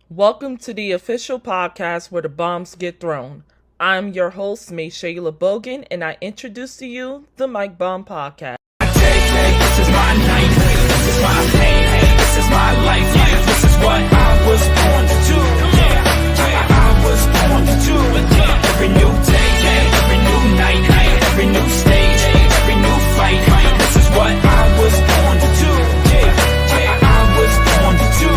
Welcome to the official podcast where the bombs get thrown. I'm your host, Shae Bogan, and I introduce to you the Mike Bomb Podcast. This is my night, this is my pain, this is my life, this is what I was born to do. I was born to do. Every new day, every new night, every new stage, every new fight. This is what I was born to do. I was born to do.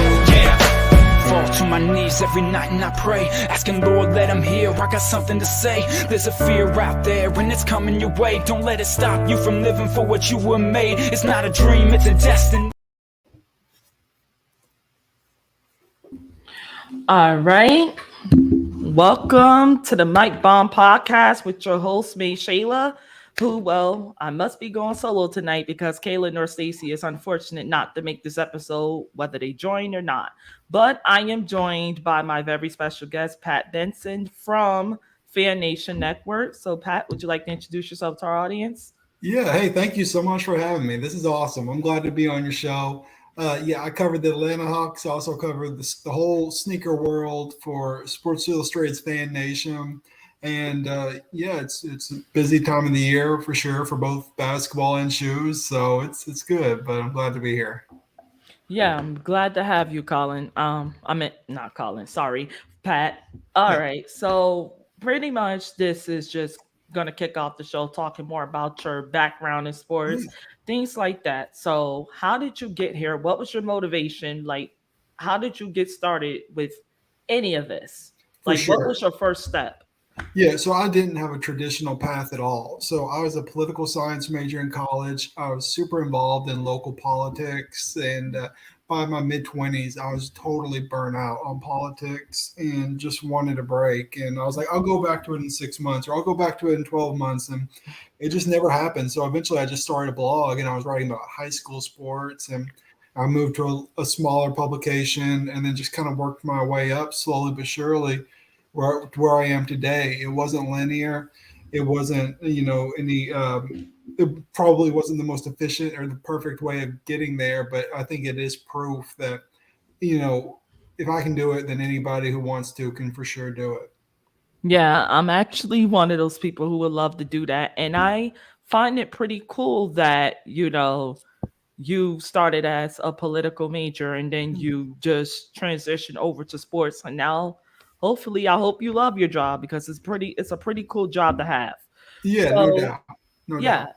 Fall to my knees every night and I pray, asking Lord, let him hear. I got something to say. There's a fear out there and it's coming your way. Don't let it stop you from living for what you were made. It's not a dream, it's a destiny. All right. Welcome to the Mike Bomb Podcast with your host, Shayla, who, well, I must be going solo tonight because Kayla nor Stacy is unfortunate not to make this episode, whether they join or not. But I am joined by my very special guest, Pat Benson from FanNation Network. So, Pat, would you like to introduce yourself to our audience? Yeah, hey, thank you so much for having me. This is awesome. I'm glad to be on your show. I covered the Atlanta Hawks. I also covered the whole sneaker world for Sports Illustrated's Fan Nation. And it's a busy time of the year for sure for both basketball and shoes. So it's good, but I'm glad to be here. Yeah, I'm glad to have you, Colin. I meant not Colin, sorry, Pat. All Yeah. right, so pretty much this is just gonna kick off the show talking more about your background in sports, things like that. So, how did you get here? What was your motivation? Like, how did you get started with any of this? For Like, what sure. was your first step? Yeah, so I didn't have a traditional path at all. So I was a political science major in college. I was super involved in local politics. And by my mid 20s, I was totally burnt out on politics and just wanted a break. And I was like, I'll go back to it in 6 months or I'll go back to it in 12 months. And it just never happened. So eventually I just started a blog and I was writing about high school sports. And I moved to a smaller publication and then just kind of worked my way up slowly but surely where I am today. It wasn't linear. It wasn't, any. It probably wasn't the most efficient or the perfect way of getting there, but I think it is proof that, if I can do it, then anybody who wants to can for sure do it. Yeah, I'm actually one of those people who would love to do that. And I find it pretty cool that, you started as a political major and then you just transitioned over to sports. And now, hopefully, I hope you love your job because it's a pretty cool job to have. Yeah, no So, doubt, no yeah, doubt.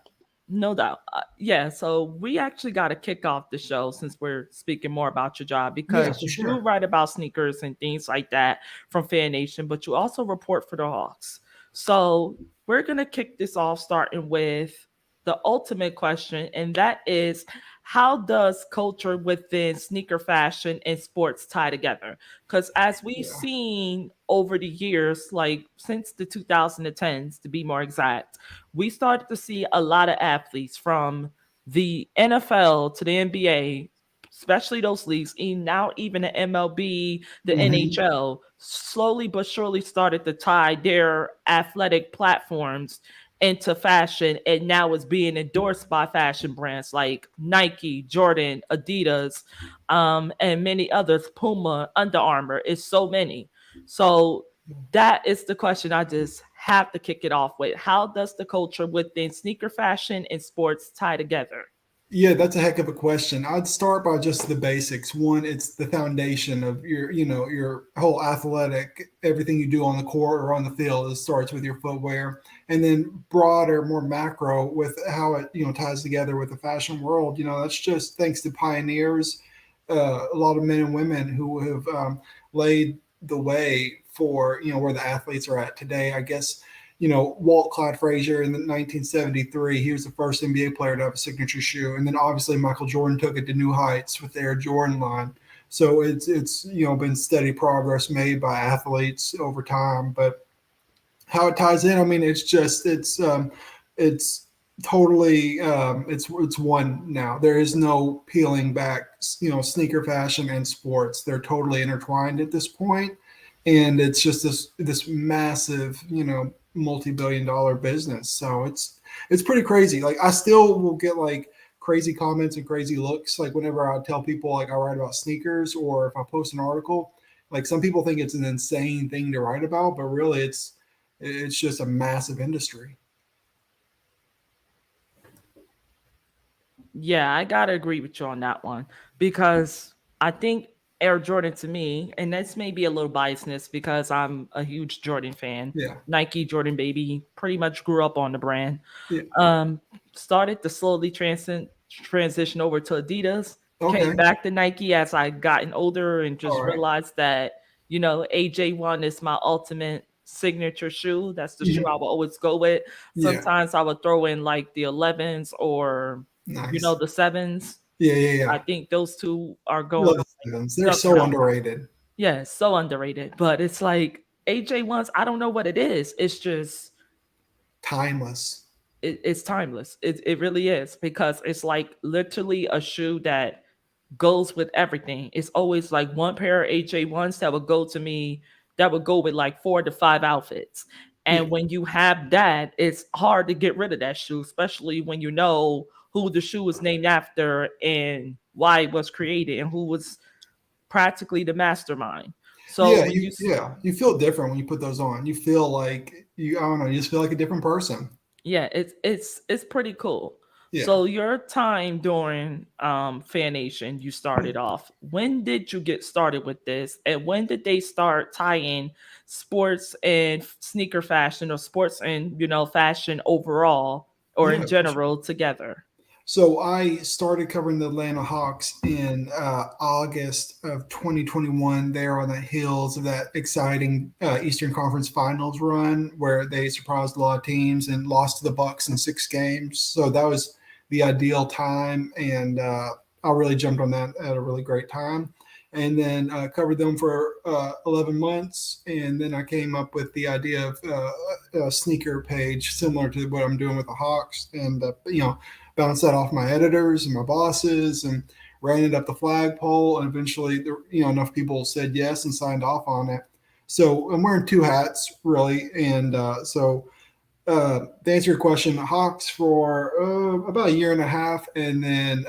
no doubt. Yeah, so we actually got to kick off the show since we're speaking more about your job Yeah, because for you do sure. write about sneakers and things like that from Fan Nation, but you also report for the Hawks. So we're going to kick this off starting with the ultimate question, and that is how does culture within sneaker fashion and sports tie together? Because as we've Yeah, seen over the years, like since the 2010s to be more exact, we started to see a lot of athletes from the NFL to the NBA, especially those leagues, and now even the MLB, the hmm NHL, slowly but surely started to tie their athletic platforms into fashion, and now it's being endorsed by fashion brands like Nike, Jordan, Adidas, and many others, Puma, Under Armour. It's so many. So that is the question I just have to kick it off with. How does the culture within sneaker fashion and sports tie together? Yeah, that's a heck of a question. I'd start by just the basics. One, it's the foundation of your whole athletic, everything you do on the court or on the field. It starts with your footwear, and then broader, more macro with how it ties together with the fashion world. That's just thanks to pioneers, a lot of men and women who have laid the way for where the athletes are at today. I guess Walt Clyde Frazier in the 1973, he was the first NBA player to have a signature shoe. And then obviously Michael Jordan took it to new heights with the Air Jordan line. So it's been steady progress made by athletes over time. But how it ties in, I mean, it's totally it's one now. There is no peeling back. Sneaker fashion and sports, they're totally intertwined at this point, and it's just this massive multi-billion-dollar business. So it's pretty crazy. Like I still will get like crazy comments and crazy looks like whenever I tell people like I write about sneakers or if I post an article. Like some people think it's an insane thing to write about, but really it's just a massive industry. Yeah, I gotta agree with you on that one because I think Air Jordan to me, and this may be a little biasness because I'm a huge Jordan fan. Yeah. Nike Jordan baby, pretty much grew up on the brand. Yeah. Um, Started to slowly transition over to Adidas. Okay. Came back to Nike as I gotten older and All just right. realized that AJ1 is my ultimate signature shoe. That's the shoe Mhm. I will always go with. Yeah. Sometimes I would throw in like the 11s or Nice. the sevens. Yeah. Yeah. Yeah. I think those two are going Love on the like Sevens. They're so juggernaut. underrated. Yeah, so underrated. But it's like AJ ones, I don't know what it is. It's just Timeless. it's timeless. It really is because it's like literally a shoe that goes with everything. It's always like one pair of AJ ones that would go to me that would go with like 4 to 5 outfits. Yeah. And when you have that, it's hard to get rid of that shoe, especially when you know who the shoe was named after and why it was created and who was practically the mastermind. So Yeah. when you You feel different when you put those on. You feel like I don't know. You just feel like a different person. yeah, it's pretty cool. Yeah. So your time during FanNation, you started off. When did you get started with this, and when did they start tying sports and sneaker fashion, or sports and fashion overall, or in Yeah. For sure. general together? So I started covering the Atlanta Hawks in August of 2021. There on the heels of that exciting Eastern Conference Finals run, where they surprised a lot of teams and lost to the Bucks in 6 games. So that was the ideal time, and I really jumped on that at a really great time. And then covered them for 11 months, and then I came up with the idea of a sneaker page similar to what I'm doing with the Hawks, and bounced that off my editors and my bosses and ran it up the flagpole. And eventually, enough people said yes and signed off on it. So I'm wearing two hats really. And to answer your question, Hawks for about a year and a half. And then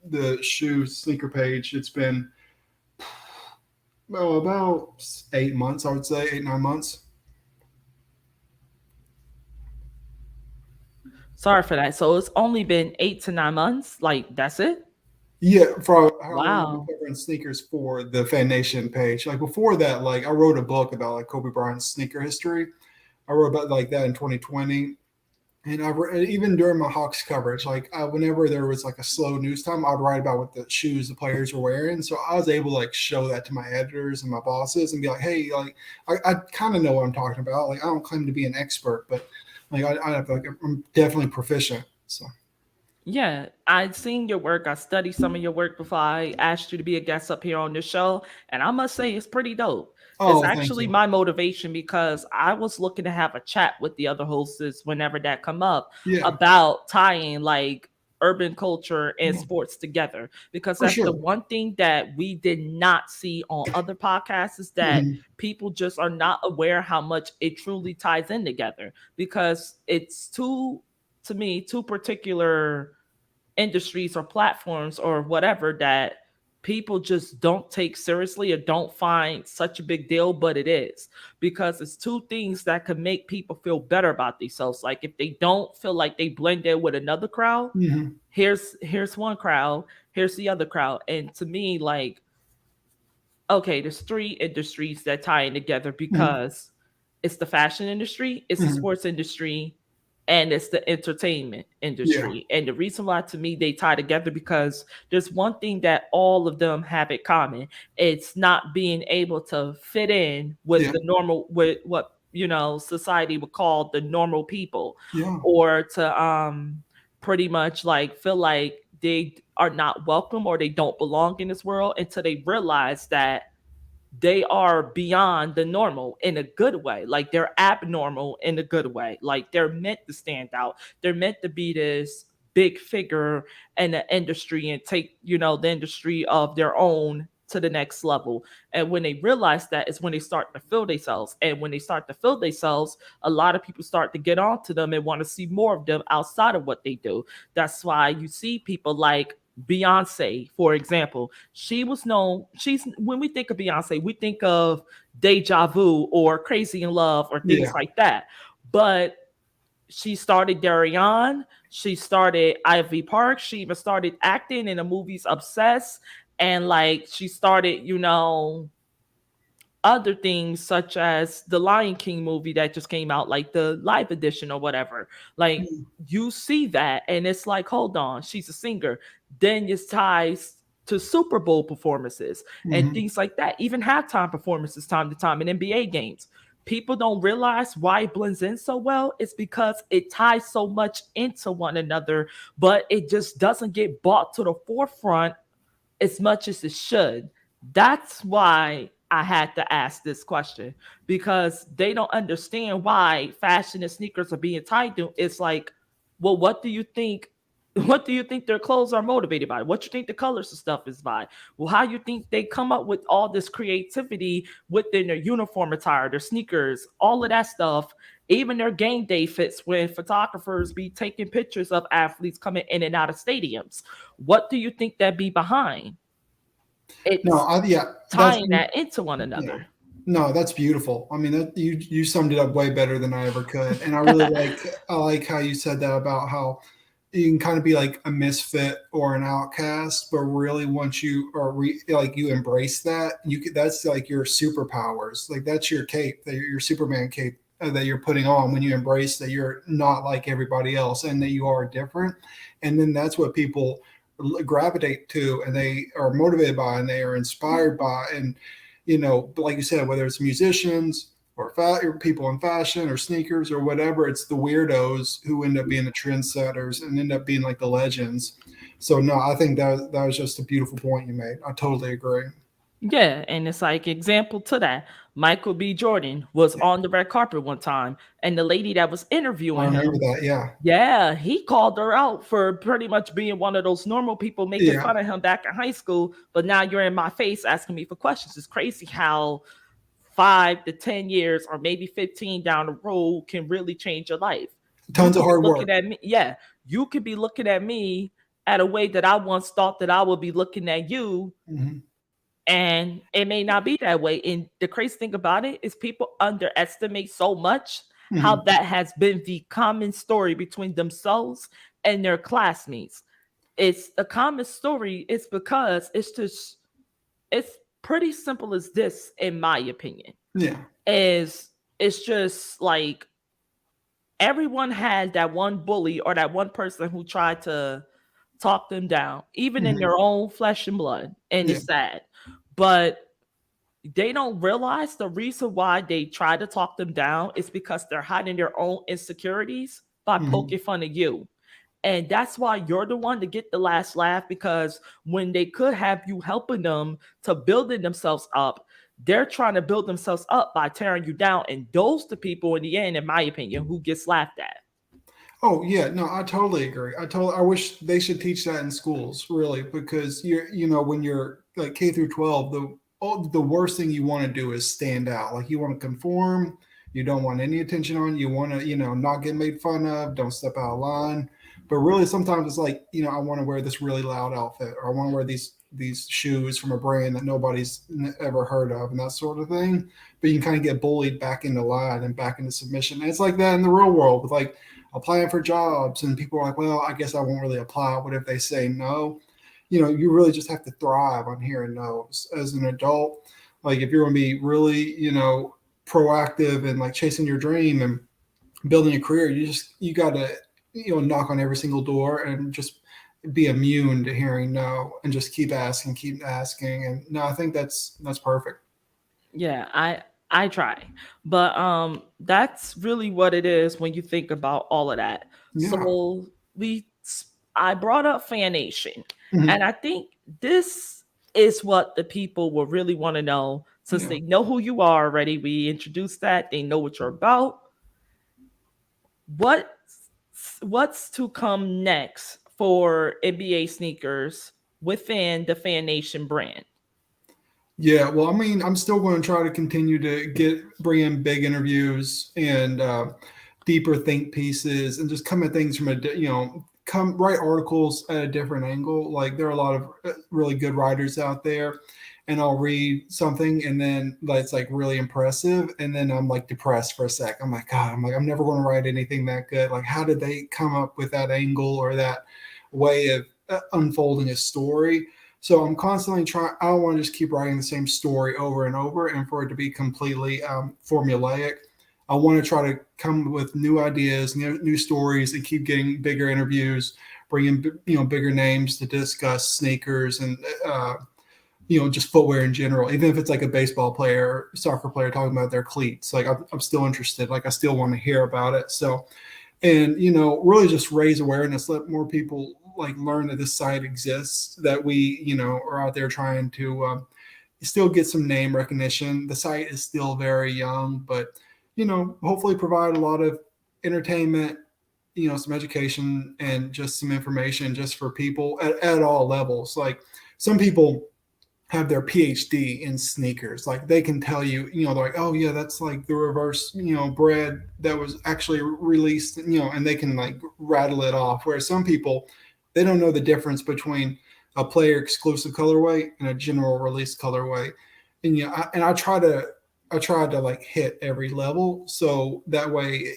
the shoe sneaker page, it's been about 8 months, I would say, 8, 9 months. Sorry for that. So it's only been 8 to 9 months. Like that's it. Yeah, for how long I've been Wow. covering sneakers for the FanNation page. Like before that, like I wrote a book about like Kobe Bryant's sneaker history. I wrote about like that in 2020, and even during my Hawks coverage, like whenever there was like a slow news time, I'd write about what the shoes the players were wearing. So I was able to like show that to my editors and my bosses and be like, hey, like I kind of know what I'm talking about. Like I don't claim to be an expert, but like I'm definitely proficient. So Yeah, I'd seen your work. I studied some of your work before I asked you to be a guest up here on the show. And I must say, it's pretty dope. It's oh, thank actually you. my motivation because I was looking to have a chat with the other hosts whenever that come up Yeah, about tying like urban culture and yeah, sports together. Because for that's the sure. one thing that we did not see on other podcasts is that Mhm. people just are not aware how much it truly ties in together because it's too to me two particular industries or platforms or whatever that people just don't take seriously or don't find such a big deal, but it is because it's two things that can make people feel better about themselves. Like if they don't feel like they blend in with another crowd, Mhm. here's one crowd, here's the other crowd. And to me, like, okay, there's three industries that tie in together Mhm. because it's the fashion industry, it's the Mhm. sports industry, and it's the entertainment Yeah, industry. And the reason why to me they tie together because there's one thing that all of them have in common. It's not being able to fit in with yeah, the normal with what society would call the normal people yeah, or to pretty much like feel like they are not welcome or they don't belong in this world until they realize that they are beyond the normal in a good way. Like they're abnormal in a good way. Like they're meant to stand out. They're meant to be this big figure in the industry and take, the industry of their own to the next level. And when they realize that is when they start to feel themselves. And when they start to feel themselves, a lot of people start to get on to them and want to see more of them outside of what they do. That's why you see people like Beyonce, for example, she was known. She's when we think of Beyonce, we think of Deja Vu or Crazy in Love or things Yeah. like that. But she started Darion. She started Ivy Park. She even started acting in the movies Obsessed. And like she started, other things such as the Lion King movie that just came out, like the live edition or whatever. Like you see that, and it's like, hold on, she's a singer. Then it ties to Super Bowl performances and Hmm. things like that, even halftime performances time to time in NBA games. People don't realize why it blends in so well. It's because it ties so much into one another, but it just doesn't get brought to the forefront as much as it should. That's why I had to ask this question, because they don't understand why fashion and sneakers are being tied to. It's like, well, what do you think? What do you think their clothes are motivated by? What you think the colors and stuff is by? Well, how you think they come up with all this creativity within their uniform attire, their sneakers, all of that stuff, even their game day fits when photographers be taking pictures of athletes coming in and out of stadiums. What do you think that be behind? No, It's yeah, that's tying that into one yeah. another. No, that's beautiful. I mean, you summed it up way better than I ever could, and I like how you said that about how you can kind of be like a misfit or an outcast, but really once you like you embrace that, that's like your superpowers. Like that's your cape, your Superman cape that you're putting on when you embrace that you're not like everybody else and that you are different, and then that's what people gravitate to and they are motivated by and they are inspired by and like you said, whether it's musicians or people in fashion or sneakers or whatever, it's the weirdos who end up being the trendsetters and end up being like the legends. So no, I think that was just a beautiful point you made. I totally agree. Yeah, and it's like example to that. Michael B. Jordan was on the red carpet one time, and the lady that was I interviewing remember him, that. Yeah, yeah, he called her out for pretty much being one of those normal people making yeah, fun of him back in high school. But now you're in my face asking me for questions. It's crazy how 5 to 10 years or maybe 15 down the road can really change your life. You tons of could be hard looking work. at me, yeah, you could be looking at me at a way that I once thought that I would be looking at you, Hmm. and it may not be that way. And the crazy thing about it is people underestimate so much how Hmm. that has been the common story between themselves and their classmates. It's a common story. It's because it's pretty simple as this, in my opinion. Yeah. Is it's just like everyone had that one bully or that one person who tried to talk them down, even in Hmm. their own flesh and blood. And Yeah. it's sad. But they don't realize the reason why they try to talk them down is because they're hiding their own insecurities by Hmm. poking fun of you. And that's why you're the one to get the last laugh, because when they could have you helping them to building themselves up, they're trying to build themselves up by tearing you down. And those the people in the end, in my opinion, who gets laughed at. Oh yeah, no, I totally agree. I wish they should teach that in schools, really, because when you're like K through 12, the worst thing you want to do is stand out. Like you want to conform, you don't want any attention on you. You want to, not get made fun of, don't step out of line. But really sometimes it's like, I want to wear this really loud outfit or I want to wear these shoes from a brand that nobody's ever heard of and that sort of thing. But you can kind of get bullied back into line and back into submission. And it's like that in the real world with like applying for jobs and people are like, well, I guess I won't really apply. What if they say no? You really just have to thrive on hearing no's as an adult. Like if you're going to be really, proactive and like chasing your dream and building a career, you got to, knock on every single door and just be immune to hearing no and just keep asking. And no, I think that's perfect. Yeah, I try. But that's really what it is when you think about all of that. Yeah. So we I brought up FanNation. And Mhm. I think this is what the people will really want to know, since Yeah. they know who you are already. We introduced that. They know what you're about. What what's to come next for NBA sneakers within the FanNation brand? Yeah, well, I mean, I'm still going to try to continue to bring in big interviews and deeper think pieces, and just come at things from a come write articles at a different angle. Like there are a lot of really good writers out there, and I'll read something and then like, it's like really impressive, and then I'm like depressed for a sec. I'm like, God, I'm never going to write anything that good. Like, how did they come up with that angle or that way of unfolding a story? So I'm constantly trying. I don't want to just keep writing the same story over and over, and for it to be completely formulaic. I want to try to come with new ideas, new stories, and keep getting bigger interviews, bringing bigger names to discuss sneakers and just footwear in general. Even if it's like a baseball player, soccer player talking about their cleats, like I'm still interested. Like I still want to hear about it. So, and really just raise awareness, let more people like learn that this site exists, that we are out there trying to still get some name recognition. The site is still very young, but hopefully provide a lot of entertainment, some education and just some information just for people at all levels. Like some people have their PhD in sneakers. Like they can tell you, they're like, oh yeah, that's like the reverse, bread that was actually released, and they can like rattle it off. Whereas some people, they don't know the difference between a player exclusive colorway and a general release colorway. And I try to like hit every level, so that way,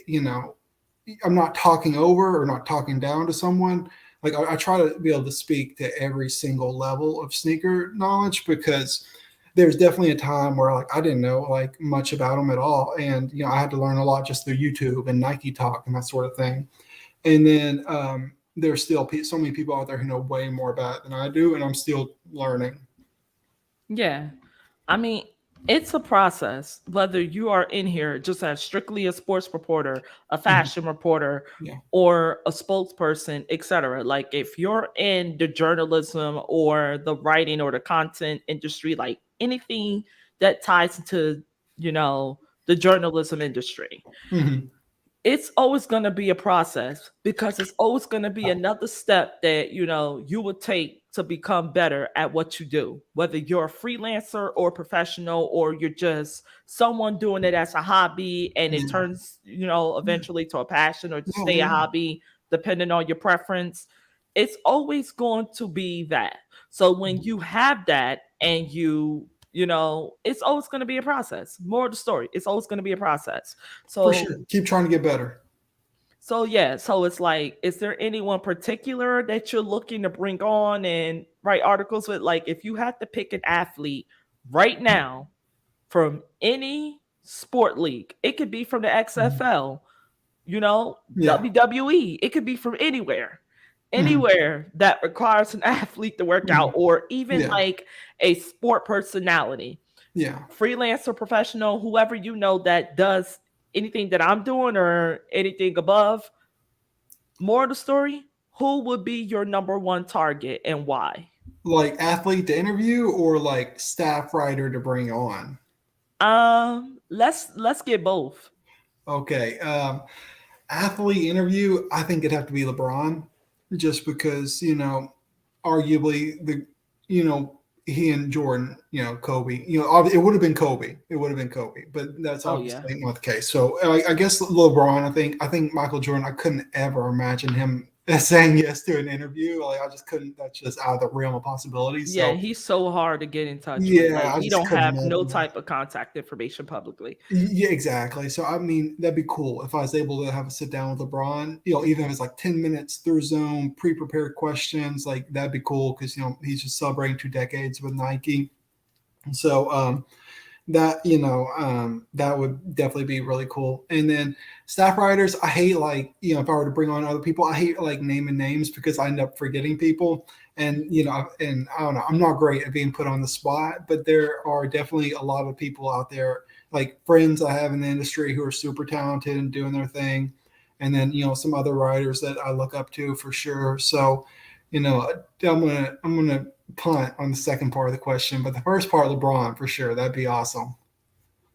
I'm not talking over or not talking down to someone. Like I try to be able to speak to every single level of sneaker knowledge, because there's definitely a time where like I didn't know like much about them at all, and I had to learn a lot just through YouTube and Nike Talk and that sort of thing. And then there's still so many people out there who know way more about it than I do, and I'm still learning. Yeah. I mean, it's a process, whether you are in here just as strictly a sports reporter, a Mhm. fashion reporter, Yeah. or a spokesperson, etc. Like if you're in the journalism or the writing or the content industry, like anything that ties into, the journalism industry, Hmm. it's always going to be a process, because it's always going to be another step that you will take to become better at what you do, whether you're a freelancer or professional, or you're just someone doing it as a hobby and it Yeah. turns eventually to a passion, or to Yeah. stay a Yeah. hobby depending on your preference. It's always going to be that. So when you have that, and it's always going to be a process. More of the story, it's always going to be a process. For So sure. Keep trying to get better. yeah, so it's like, is there anyone particular that you're looking to bring on and write articles with? Like, if you had to pick an athlete right now from any sport league, it could be from the Mhm. XFL, Yeah. WWE, it could be from anywhere, Hmm. that requires an athlete to work Hmm. out, or even Yeah. like a sport personality, Yeah. freelance or professional, whoever that does anything that I'm doing or anything above. More of the story, who would be your number one target and why? Like athlete to interview or like staff writer to bring on? Let's get both. Okay. Athlete interview, I think it'd have to be LeBron, just because, arguably you know, he and Jordan, Kobe, it would have been Kobe. It would have been Kobe, but that's Oh yeah. obviously not the case. So I guess LeBron, I think Michael Jordan, I couldn't ever imagine him saying yes to an interview. Like I just couldn't, that's just out of the realm of possibilities. Yeah, So he's so hard to get in touch with. yeah, Like I he just don't couldn't have no imagine. type of contact information publicly. Yeah, exactly. So I mean, that'd be cool if I was able to have a sit down with LeBron. Even if it's like 10 minutes through Zoom, pre-prepared questions, like that'd be cool because he's just celebrating 2 decades with Nike. So that would definitely be really cool. And then staff writers, I hate like if I were to bring on other people, I hate like naming names because I end up forgetting people. And and I don't know, I'm not great at being put on the spot, but there are definitely a lot of people out there, like friends I have in the industry who are super talented and doing their thing. And then some other writers that I look up to for sure. So I'm gonna punt on the second part of the question, but the first part, LeBron for sure. That'd be awesome.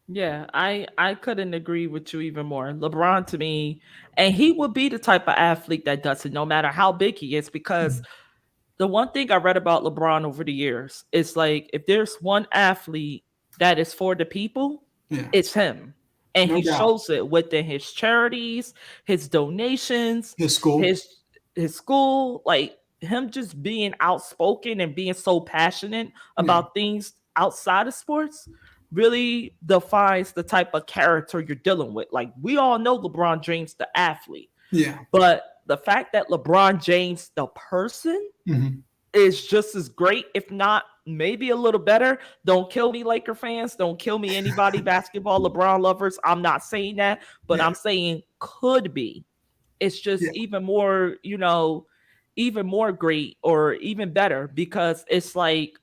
Yeah, I couldn't agree with you even more. LeBron to me, and he would be the type of athlete that does it no matter how big he is, because Mhm. the one thing I read about LeBron over the years is like, if there's one athlete that is for the people, Yeah, it's him. And no he doubt. shows it within his charities, his donations, His school. his his school, like him just being outspoken and being so passionate Yeah. about things outside of sports really defines the type of character you're dealing with. Like we all know LeBron James, the athlete, Yeah. but the fact that LeBron James, the person, Hmm. is just as great, if not maybe a little better. Don't kill me, Laker fans. Don't kill me, anybody, basketball, LeBron lovers. I'm not saying that, but Yeah. I'm saying could be. It's just Yeah. even more, even more great or even better because it's like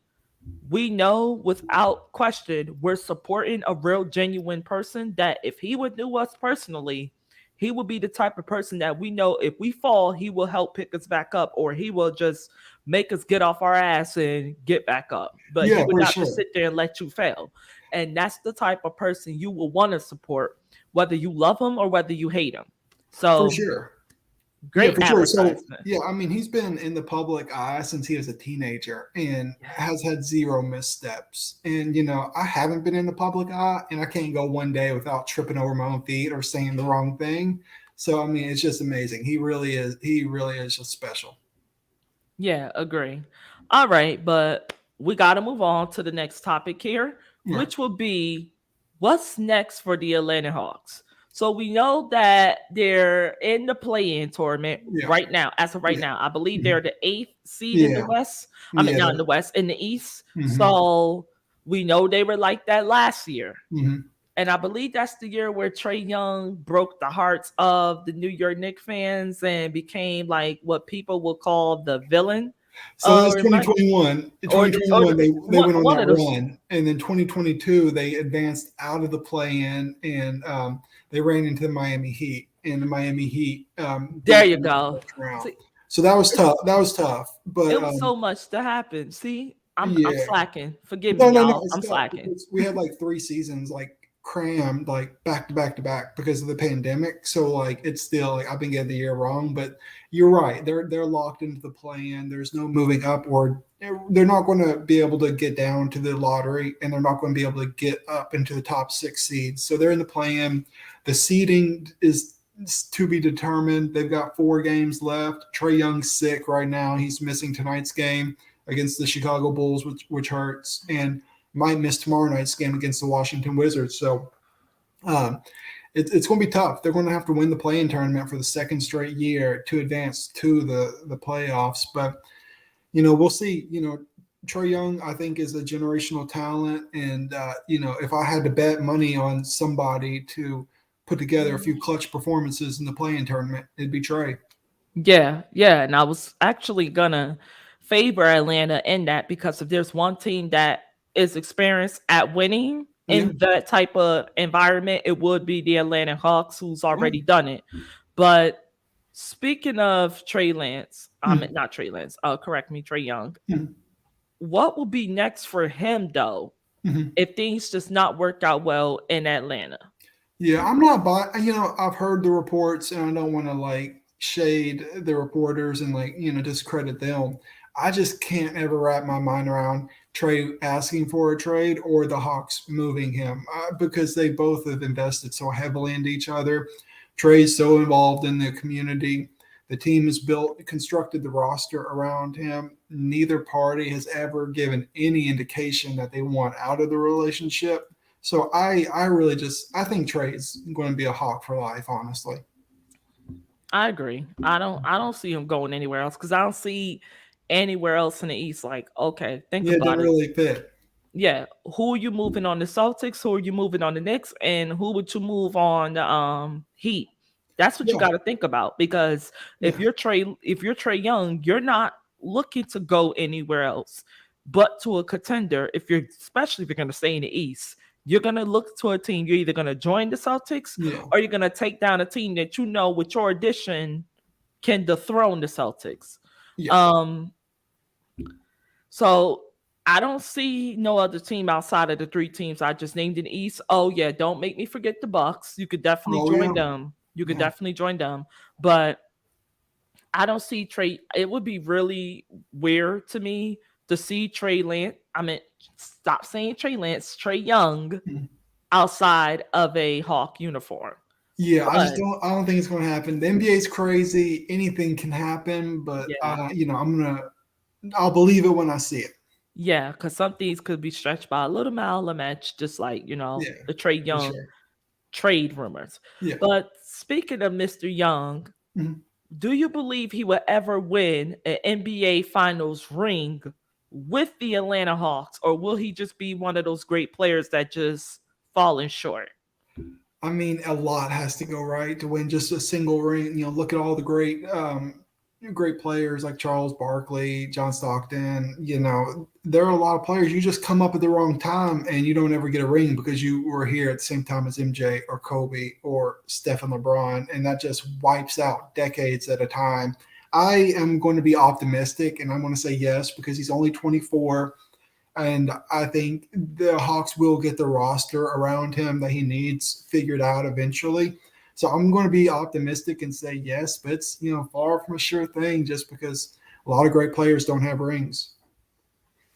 we know without question we're supporting a real genuine person that if he would know us personally, he would be the type of person that we know if we fall he will help pick us back up, or he will just make us get off our ass and get back up, but he Yeah. would For not just sure. sit there and let you fail. And that's the type of person you will want to support, whether you love him or whether you hate him. For So sure. Yeah, great for sure. So, advertisement. yeah, I mean, he's been in the public eye since he was a teenager and Yeah. has had zero missteps. And, I haven't been in the public eye and I can't go one day without tripping over my own feet or saying the wrong thing. So, I mean, it's just amazing. He really is. He really is just special. Yeah, agree. All right, but we got to move on to the next topic here, Right. which will be what's next for the Atlanta Hawks. So we know that they're in the play-in tournament Yeah. right now. As of right Yeah. now, I believe they're Mhm. the eighth seed in the Yeah. West. I mean, Yeah. not in the West, in the East. Hmm. So we know they were like that last year. Hmm. And I believe that's the year where Trae Young broke the hearts of the New York Knicks fans and became like what people will call the villain. So that was Or might 2021. In or or 2021, they went on one that of those. run, and then 2022 they advanced out of the play-in, and they ran into the Miami Heat, and the Miami Heat There beat you them in the go. first round. See, So that was it's, tough. That was tough, but it was so much to happen. See, I'm yeah. slacking. Forgive me, No, no, no. y'all. It's I'm tough slacking. because we had like 3 seasons like crammed like back to back to back because of the pandemic. So like it's still like I've been getting the year wrong, but you're right. They're locked into the play-in. There's no moving upward. They're not going to be able to get down to the lottery, and they're not going to be able to get up into the top 6 seeds. So they're in the play-in. The seeding is to be determined. They've got 4 games left. Trae Young's sick right now. He's missing tonight's game against the Chicago Bulls, which hurts, and might miss tomorrow night's game against the Washington Wizards. So um, it's going to be tough. They're going to have to win the play-in tournament for the second straight year to advance to the playoffs. But we'll see. Trae Young, I think, is a generational talent, and if I had to bet money on somebody to put together a few clutch performances in the play-in tournament, it'd be Trae. Yeah, yeah. And I was actually gonna favor Atlanta in that because if there's one team that is experienced at winning Yeah, in that type of environment, it would be the Atlanta Hawks, who's yeah. already done it. But speaking of Trey Lance, Mhm. not Trey Lance, correct me, Trey Young. Mhm. What will be next for him though, Mhm. if things just not work out well in Atlanta? Yeah, I'm not buying. I've heard the reports, and I don't want to like shade the reporters and like discredit them. I just can't ever wrap my mind around Trey asking for a trade or the Hawks moving him because they both have invested so heavily into each other. Trey's so involved in the community. The team has constructed the roster around him. Neither party has ever given any indication that they want out of the relationship. So I really I think Trey's going to be a Hawk for life, honestly. I agree. I don't see him going anywhere else because I don't see anywhere else in the East. Like, okay, think Yeah, it didn't about it. really fit. Yeah, who are you moving on the Celtics? Who are you moving on the Knicks? And who would you move on the Heat? That's what you Yeah, got to think about because yeah, If you're Trey Young, you're not looking to go anywhere else but to a contender. Especially if you're going to stay in the East, you're going to look to a team. You're either going to join the Celtics yeah, or you're going to take down a team that you know with your addition can dethrone the Celtics. yeah. Um, so I don't see no other team outside of the 3 teams I just named in the East. Oh yeah, don't make me forget the Bucks. You could definitely Oh join yeah, them. You could yeah, definitely join them. But I don't see Trey. It would be really weird to me to see Trey Lance. I mean, stop saying Trey Lance. Trey Young mhm, outside of a Hawk uniform. Yeah, I just But don't. I don't think it's going to happen. The NBA is crazy. Anything can happen, but yeah, I'll believe it when I see it. yeah, because some things could be stretched by a little mile a match, just like, Yeah, the Trey for Young sure. trade rumors. Yeah. But speaking of Mr. Young, Mhm. do you believe he will ever win an NBA Finals ring with the Atlanta Hawks, or will he just be one of those great players that just falling short? I mean, a lot has to go right to win just a single ring. Look at all the great players like Charles Barkley, John Stockton. There are a lot of players. You just come up at the wrong time and you don't ever get a ring because you were here at the same time as MJ or Kobe or Stephen LeBron, and that just wipes out decades at a time. I am going to be optimistic and I'm going to say yes because he's only 24. And I think the Hawks will get the roster around him that he needs figured out eventually. So I'm going to be optimistic and say yes, but it's far from a sure thing just because a lot of great players don't have rings.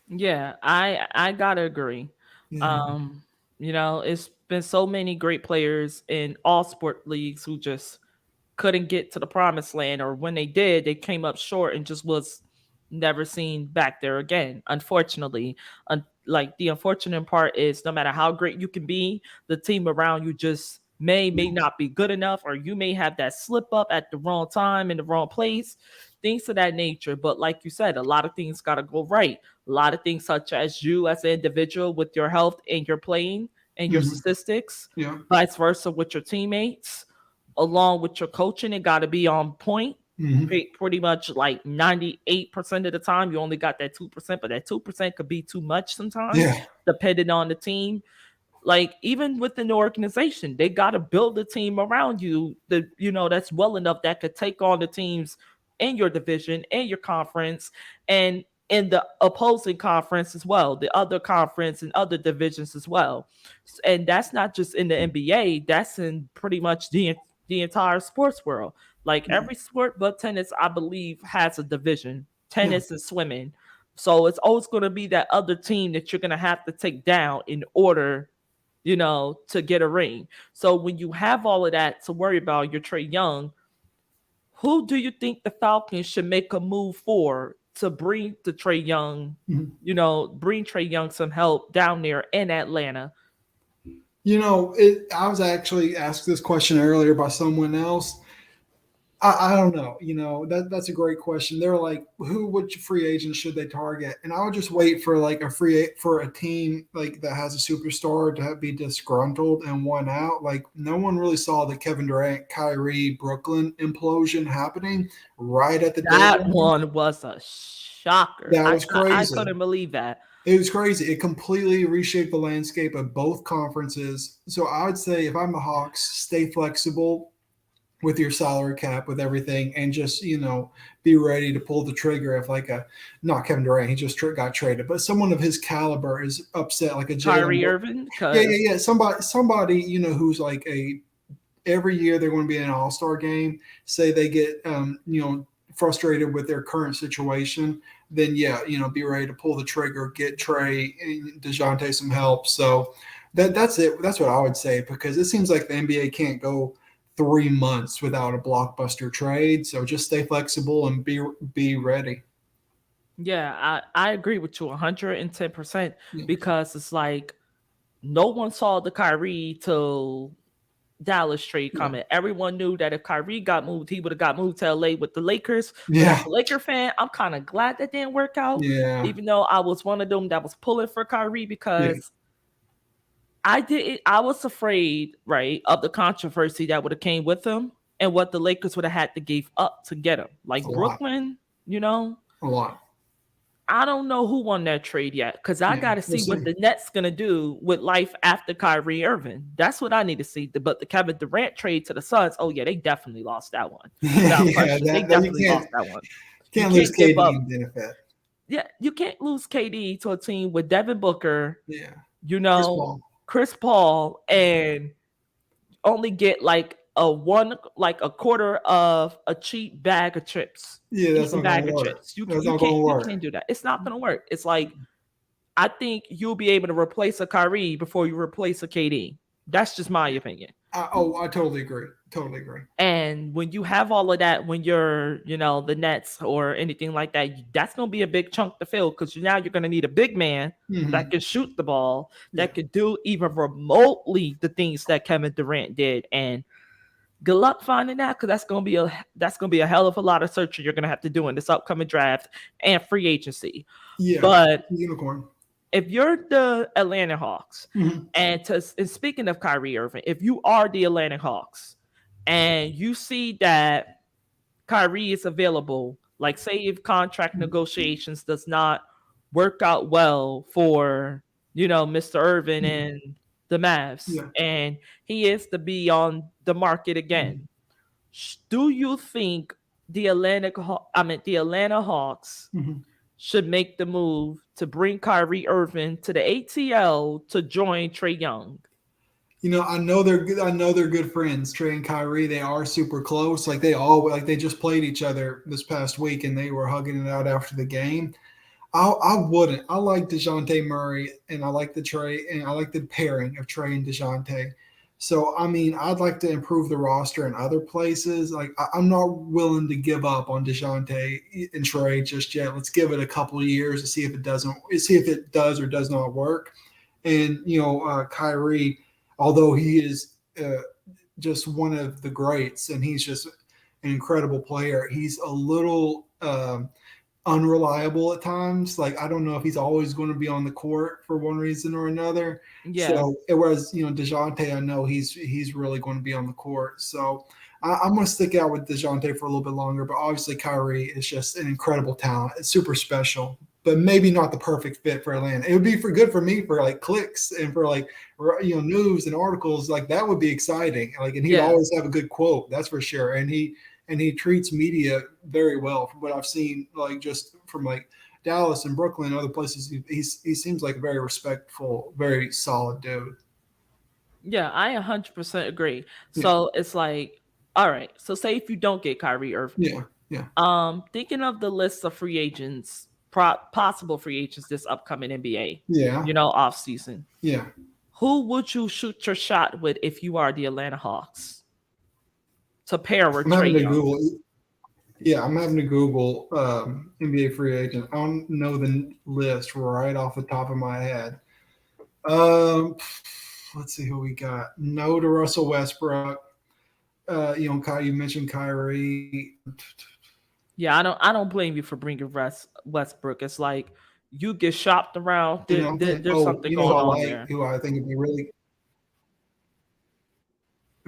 Yeah, I gotta agree. Yeah. Um, it's been so many great players in all sport leagues who just couldn't get to the promised land, or when they did, they came up short and just was never seen back there again. Unfortunately, like the unfortunate part is, no matter how great you can be, the team around you just may not be good enough, or you may have that slip up at the wrong time in the wrong place, things of that nature. But like you said, a lot of things got to go right. A lot of things, such as you as an individual with your health and your playing and your Hmm. statistics, Yeah. vice versa with your teammates, along with your coaching. It got to be on point. Hmm. Pretty much like 98% of the time, you only got that 2%, but that 2% could be too much sometimes, Yeah. depending on the team. Like, even within the organization, they got to build a team around you that, that's well enough that could take on the teams in your division, in your conference, and in the opposing conference as well, the other conference and other divisions as well. And that's not just in the NBA, that's in pretty much the entire sports world. Like, Yeah. every sport but tennis, I believe, has a division. Yeah. Tennis and swimming. So it's always going to be that other team that you're going to have to take down in order, to get a ring. So when you have all of that to worry about, you're Trey Young, who do you think the Falcons should make a move for to bring the Trey Young, Mhm. bring Trey Young some help down there in Atlanta? I was actually asked this question earlier by someone else. I don't know. That's a great question. They're like, which free agents should they target? And I would just wait for like for a team like that has a superstar to be disgruntled and one out. Like no one really saw the Kevin Durant, Kyrie, Brooklyn implosion happening right at the That deadline. one was a shocker. That I was I, I crazy. couldn't believe that. It was crazy. It completely reshaped the landscape of both conferences. So I would say if I'm the Hawks, stay flexible with your salary cap, with everything, and just be ready to pull the trigger if like a not Kevin Durant, he just got traded, but someone of his caliber is upset, like a Jalen. Kyrie Irving, Yeah, because yeah, yeah. Somebody who's like a every year they're going to be in an All Star game. Say they get frustrated with their current situation, then yeah, be ready to pull the trigger, get Trey and Dejounte some help. So that's it. That's what I would say because it seems like the NBA can't go 3 months without a blockbuster trade. So just stay flexible and be ready. yeah, I agree with you 110%, Yeah. because it's like no one saw the Kyrie till Dallas trade Yeah. coming. Everyone knew that if Kyrie got moved, he would have got moved to LA with the Lakers. But as Yeah. a Laker fan, I'm kind of glad that didn't work out, Yeah. even though I was one of them that was pulling for Kyrie, Yeah. because I was afraid, right, of the controversy that would have came with him and what the Lakers would have had to give up to get him. A Like lot. Brooklyn, you know, A lot. I don't know who won that trade yet, because I Yeah. got to We'll see what see. the Nets gonna do with life after Kyrie Irving. That's what I need to see. But the Kevin Durant trade to the Suns, oh yeah, they definitely lost that one without Yeah. question. They That you definitely lost that one. You can't lose can't give KD up. and benefit. Yeah, you can't lose KD to a team with Devin Booker, Yeah. you Chris know, Paul. Chris Paul, and only get like a quarter of a cheap bag of chips, Yeah, that's even not gonna bag of work. chips. You That's you not can't gonna you work. can't do that. It's not gonna work. It's like, I think you'll be able to replace a Kyrie before you replace a KD. That's just my opinion. I totally agree. Totally agree. And when you have all of that, when you're, the Nets or anything like that, that's going to be a big chunk to fill because now you're going to need a big man that Hmm. can shoot the ball, Yeah. that could do even remotely the things that Kevin Durant did. And good luck finding that because that's gonna be a hell of a lot of searching you're gonna have to do in this upcoming draft and free agency. Yeah. But Unicorn. if you're the Atlanta Hawks, Hmm. and speaking of Kyrie Irving, if you are the Atlanta Hawks and you see that Kyrie is available, like say if contract negotiations does not work out well for, Mr. Irvin Hmm. and the Mavs, Yeah. and he is to be on the market again. Hmm. Do you think the Atlanta Hawks Hmm. should make the move to bring Kyrie Irving to the ATL to join Trey Young? I know they're good. I know they're good friends. Trey and Kyrie, they are super close. Like they just played each other this past week, and they were hugging it out after the game. I wouldn't. I like Dejounte Murray, and I like the Trey, and I like the pairing of Trey and Dejounte. So I mean, I'd like to improve the roster in other places. Like I'm not willing to give up on Dejounte and Trey just yet. Let's give it a couple of years to see if it doesn't, see if it does or does not work. And Kyrie, although he is just one of the greats, and he's just an incredible player, he's a little. Unreliable at times. Like I don't know if he's always going to be on the court for one reason or another. Yeah, So whereas Dejounte, I know he's really going to be on the court. So I'm going to stick out with Dejounte for a little bit longer. But obviously Kyrie is just an incredible talent. It's super special. But maybe not the perfect fit for Atlanta. It would be for good for me for like clicks and for like news and articles, like that would be exciting. Like, and he'd yeah, always have a good quote, that's for sure. And he treats media very well from what I've seen, like just from like Dallas and Brooklyn and other places. He seems like a very respectful, very solid dude. yeah. I 100% agree. Yeah, So it's like, all right. So say if you don't get Kyrie Irving, yeah, yeah, thinking of the list of free agents, possible free agents this upcoming NBA, yeah, off season. yeah. Who would you shoot your shot with if you are the Atlanta Hawks to pair with I'm Trey having to Young? Google. Yeah, I'm having to Google NBA free agent. I don't know the list right off the top of my head. Um, let's see who we got. No to Russell Westbrook. You mentioned Kyrie. Yeah, I don't blame you for bringing Westbrook. It's like you get shopped around. I'm thinking. There's Oh, something who going I on like, there. who I think would be really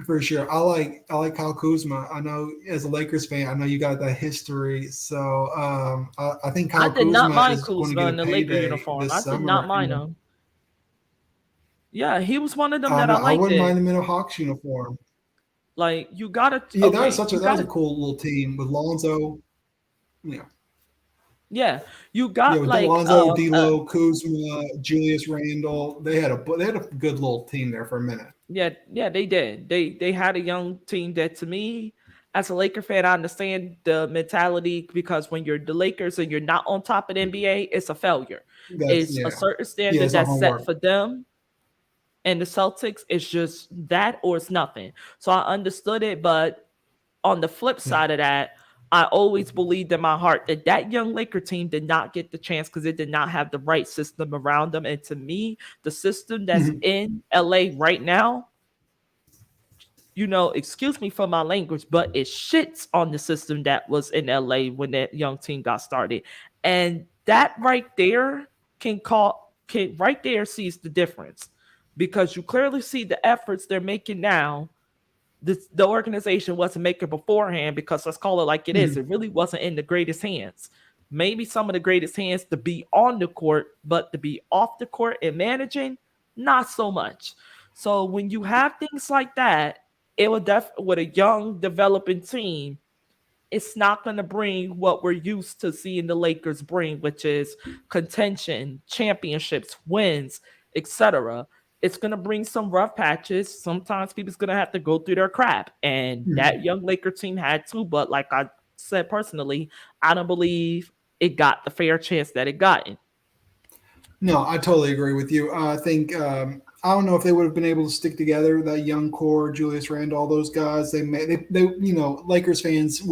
for sure. I like Kyle Kuzma. I know as a Lakers fan, I know you got that history. So I think I Kyle did not Kuzma mind is going to Kuzma get a in the Laker payday uniform. this I did not summer. mind him. Yeah, he was one of them that I I liked wouldn't it. mind him in a Hawks uniform. Like you gotta Yeah, okay, you that was a gotta cool little team with Lonzo. Yeah, yeah, you yeah, got with like Lonzo, D'Lo, Kuzma, Julius Randle. They had a good little team there for a minute. yeah, they did. They had a young team that to me, as a Laker fan, I understand the mentality because when you're the Lakers and you're not on top of the NBA, it's a failure. That's It's a yeah, certain yeah. standard It's not that's gonna set work. for them, and the Celtics is just that or it's nothing. So I understood it, but on the flip Yeah. side of that, I always believed in my heart that that young Laker team did not get the chance because it did not have the right system around them. And to me, the system that's Mhm. in LA right now, excuse me for my language, but it shits on the system that was in LA when that young team got started. And that right there can right there sees the difference because you clearly see the efforts they're making now the organization wasn't making beforehand because let's call it like it is. Mhm. It really wasn't in the greatest hands. Maybe some of the greatest hands to be on the court, but to be off the court and managing, not so much. So when you have things like that, it would with a young developing team, it's not going to bring what we're used to seeing the Lakers bring, which is contention, championships, wins, etc. It's going to bring some rough patches. Sometimes people's going to have to go through their crap. And Mhm. that young Laker team had to. But like I said personally, I don't believe it got the fair chance that it got. No, I totally agree with you. I think I don't know if they would have been able to stick together. That young core, Julius Randle, all those guys. Lakers fans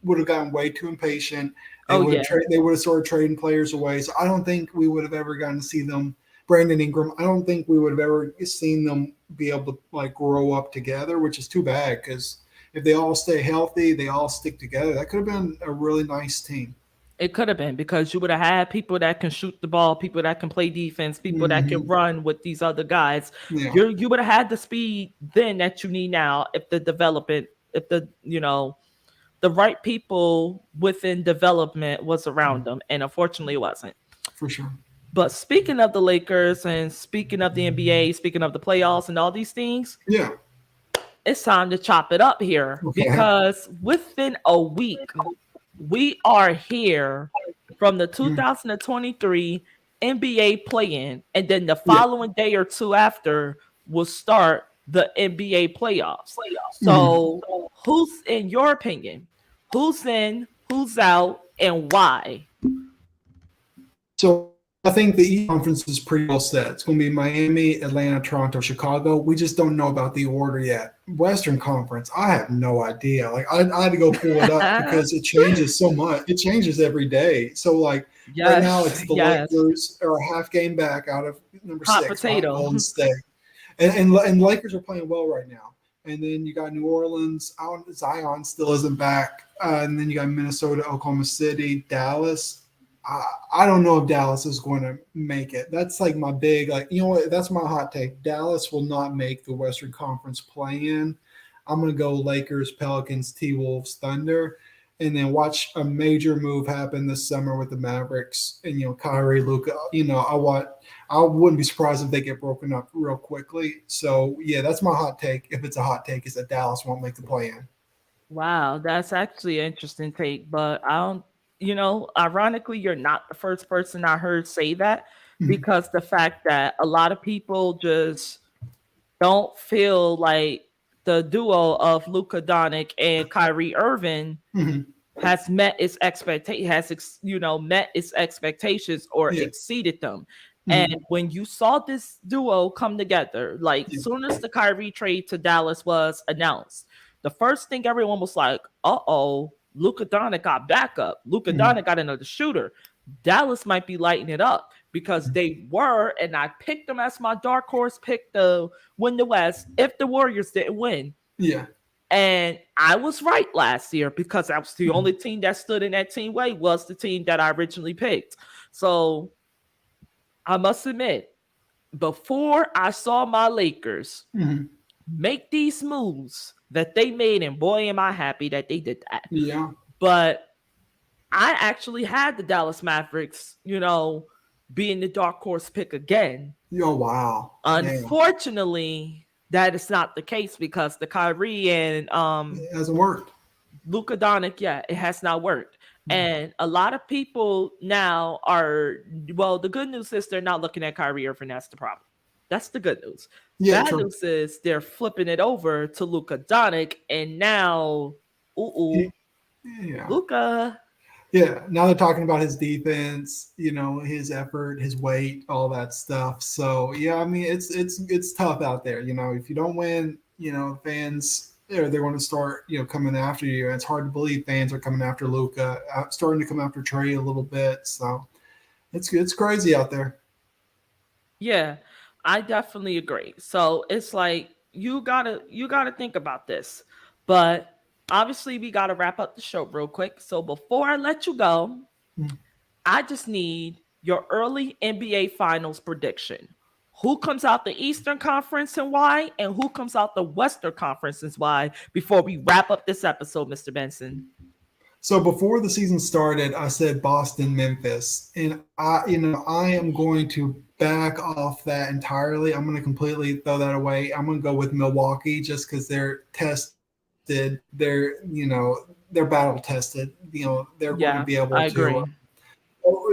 would have gotten way too impatient. They Oh would have yeah, they would have started trading players away. So I don't think we would have ever gotten to see them. Brandon Ingram. I don't think we would have ever seen them be able to like grow up together, which is too bad because if they all stay healthy, they all stick together. That could have been a really nice team. it could have been because you would have had people that can shoot the ball, people that can play defense, people that can Hmm. run with these other guys. Yeah, You would have had the speed then that you need now if the development, if the the right people within development was around them, and unfortunately it wasn't. for sure. But speaking of the Lakers and speaking of the NBA, speaking of the playoffs and all these things, Yeah. it's time to chop it up here Okay. because within a week, we are here from the Mhm. 2023 NBA play-in, and then the Yeah. following day or two after will start the NBA playoffs. Mhm. So, who's in your opinion? Who's in, who's out, and why? So I think the East Conference is pretty well set. It's going to be Miami, Atlanta, Toronto, Chicago. We just don't know about the order yet. Western Conference, I have no idea. Like I had to go pull it up because it changes so much. It changes every day. So like right now, Yes, it's the yes. Lakers are a half game back out of number Hot 6, potato. Golden State, and Lakers are playing well right now. And then you got New Orleans. Zion still isn't back. And then you got Minnesota, Oklahoma City, Dallas. I don't know if Dallas is going to make it. That's like my big, like, you know what? That's my hot take. Dallas will not make the Western Conference play in. I'm going to go Lakers, Pelicans, T Wolves, Thunder, and then watch a major move happen this summer with the Mavericks and, Kyrie, Luka. I wouldn't be surprised if they get broken up real quickly. So, yeah, that's my hot take. If it's a hot take, is that Dallas won't make the play in. Wow, that's actually an interesting take, but I don't, ironically, you're not the first person I heard say that Mhm. because the fact that a lot of people just don't feel like the duo of Luka Doncic and Kyrie Irving Mhm. has met its met its expectations or Yeah. exceeded them. And Mhm. when you saw this duo come together, like Yeah. soon as the Kyrie trade to Dallas was announced, the first thing everyone was like, "Uh-oh, Luka Doncic got backup. Luka Mhm. Doncic got another shooter. Dallas might be lighting it up." Because they were, and I picked them as my dark horse pick to win the West if the Warriors didn't win. Yeah. And I was right last year because that was the Mhm. only team that stood in that team way was the team that I originally picked. So I must admit, before I saw my Lakers Mhm. make these moves that they made, and boy, am I happy that they did that. Yeah. But I actually had the Dallas Mavericks, being the dark horse pick again. Oh wow. Damn. Unfortunately, that is not the case because the Kyrie and It hasn't worked. Luka Doncic, yeah, it has not worked. And a lot of people now are, well, the good news is they're not looking at Kyrie Irving. That's the problem. That's the good news. Yeah, Bad true. news is they're flipping it over to Luka Doncic, and now, He- Yeah. Luka. Yeah. Now they're talking about his defense, his effort, his weight, all that stuff. So yeah, I mean it's tough out there. If you don't win, fans they're going to start, coming after you. And it's hard to believe fans are coming after Luca, starting to come after Trey a little bit. So it's crazy out there. Yeah, I definitely agree. So it's like you gotta think about this. But obviously we gotta wrap up the show real quick. So before I let you go, Mm. I just need your early NBA finals prediction. Who comes out the Eastern Conference and why, and who comes out the Western Conference and why before we wrap up this episode, Mr. Benson. So before the season started, I said Boston, Memphis, and I am going to back off that entirely. I'm going to completely throw that away. I'm going to go with Milwaukee just because they're tested. They're battle tested. They're going to be Yeah, able I to. agree.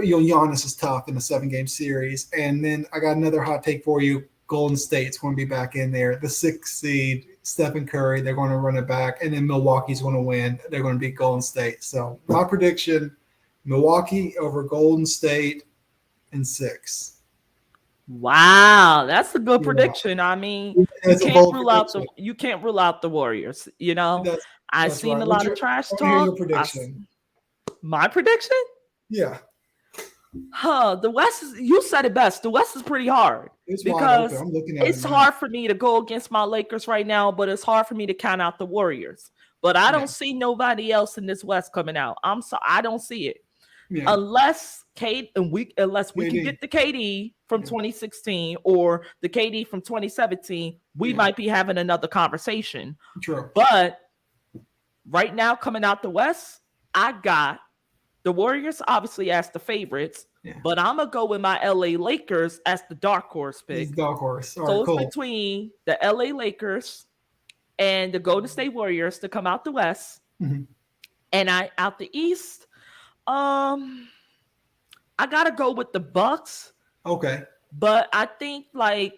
Giannis is tough in a 7-game series, and then I got another hot take for you. Golden State's going to be back in there. The 6th seed, Stephen Curry, they're going to run it back, and then Milwaukee's going to win. They're going to beat Golden State. So my prediction: Milwaukee over Golden State in 6. Wow, that's a good Yeah, prediction. I mean, it's a bold prediction. you can't rule out the Warriors. You know, That's I've that's seen right. a lot of trash I want to hear talk. your prediction. My prediction? Yeah, The West is, you said it best. The West is pretty hard it's wide open. because I'm looking at it's it now. hard for me to go against my Lakers right now, but it's hard for me to count out the Warriors. But I Yeah, don't see nobody else in this West coming out. I don't see it. yeah. Unless unless we can KD. get the KD from 2016 or the KD from 2017, we Yeah. might be having another conversation. True. But right now, coming out the West, I got the Warriors obviously as the favorites, Yeah. but I'm gonna go with my LA Lakers as the dark horse pick. He's dark horse. All So right, it's cool. between the LA Lakers and the Golden State Warriors to come out the West. Mhm. And out the East, I gotta go with the Bucks. Okay. But I think the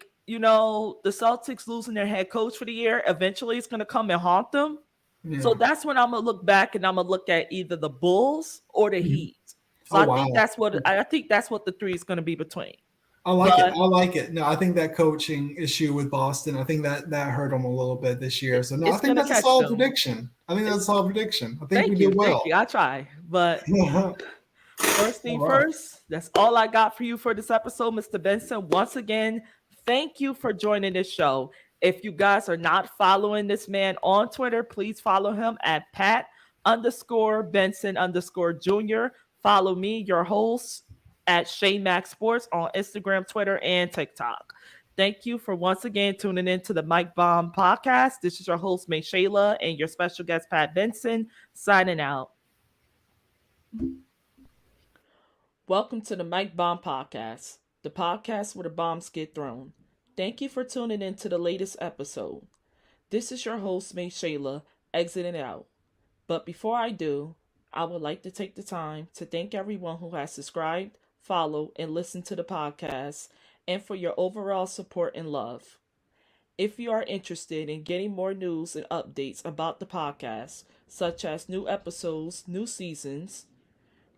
Celtics losing their head coach for the year eventually is gonna come and haunt them. Yeah. So that's when I'm gonna look back and I'm gonna look at either the Bulls or the Heat. So Oh, I wow. think that's what the three is gonna be between. I like it. But- I like it. No, I think that coaching issue with Boston, I think that hurt them a little bit this year. So no, It's I think gonna that's a catch solid them. prediction. I think that's a solid prediction. I think Thank we you, did well. thank you. I try, but first thing All right. first, that's all I got for you for this episode, Mr. Benson. Once again, thank you for joining this show. If you guys are not following this man on Twitter, please follow him at Pat_Benson_Jr. Follow me, your host, at Shae Max Sports on Instagram, Twitter, and TikTok. Thank you for once again tuning in to the Mike Bomb podcast. This is your host, May Shayla, and your special guest, Pat Benson, signing out. Welcome to the Mike Bomb podcast, the podcast where the bombs get thrown. Thank you for tuning in to the latest episode. This is your host, May Shayla, exiting out. But before I do, I would like to take the time to thank everyone who has subscribed, followed, and listened to the podcast, and for your overall support and love. If you are interested in getting more news and updates about the podcast, such as new episodes, new seasons,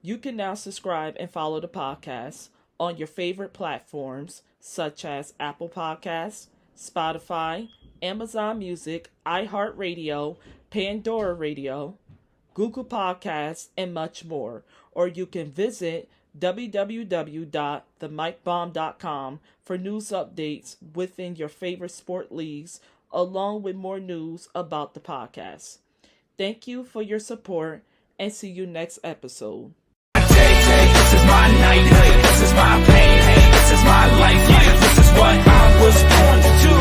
you can now subscribe and follow the podcast on your favorite platforms, such as Apple Podcasts, Spotify, Amazon Music, iHeartRadio, Pandora Radio, Google Podcasts, and much more. Or you can visit www.themikebomb.com for news updates within your favorite sport leagues, along with more news about the podcast. Thank you for your support, and see you next episode. This is my night, this is my pain, this is my life, this is what I was born to do,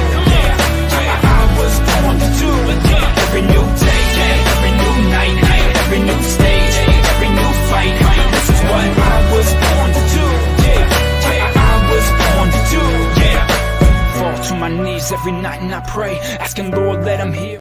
I was born to do, every new day, every new night, every new stage, every new fight, this is what I was born to do, I was born to do, fall to my knees every night and I pray, asking Lord let him hear.